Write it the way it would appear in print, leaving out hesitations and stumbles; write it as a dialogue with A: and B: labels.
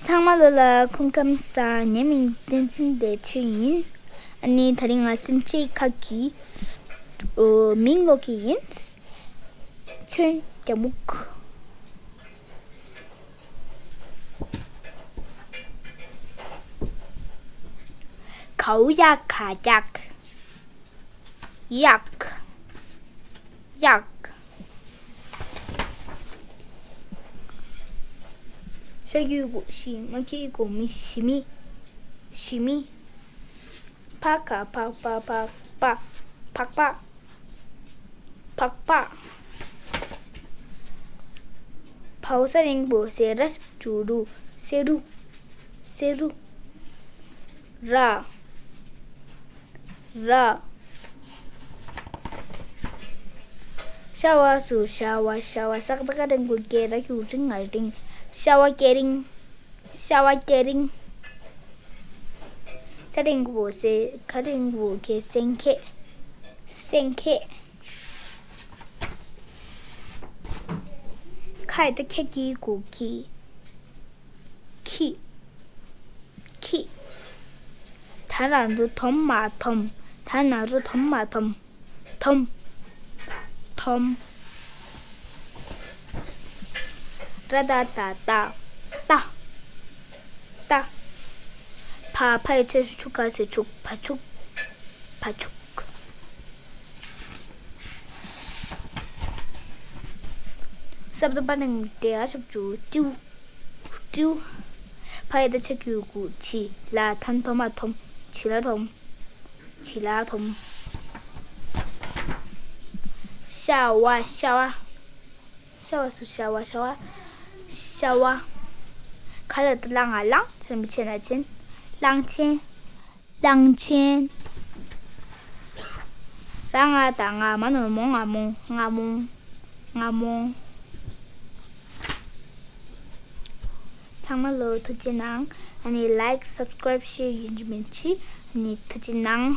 A: 참말로라 콩감싸 녀민 댄신데 추인 아니 다링 아슴 체이카기 민고기인 춘 야묵 가우야카약 약 샤유고시 마키고 시미 파카 팍파 파우사링보 세라스 주루 세루 라 샤와수 샤와 싹다가된 고게라 규증 알딩 샤워 게링 사링고 세 카링고 게 생케 카이드 케기 고키 키 다란도 덤마톰 다나루 덤마톰 톰 라다다다 따 파파이체 수축가세 축 파축 सबसे बड़े टेया सब tiu 파이드 체크고 치 라탄토마톰 치라톰 샤와 칼레드 랑알랑 전미체나친 랑첸 랑아당아 마노몽아몽 참말로 투진낭 아니 like subscribe share 유지민치 아니 투진낭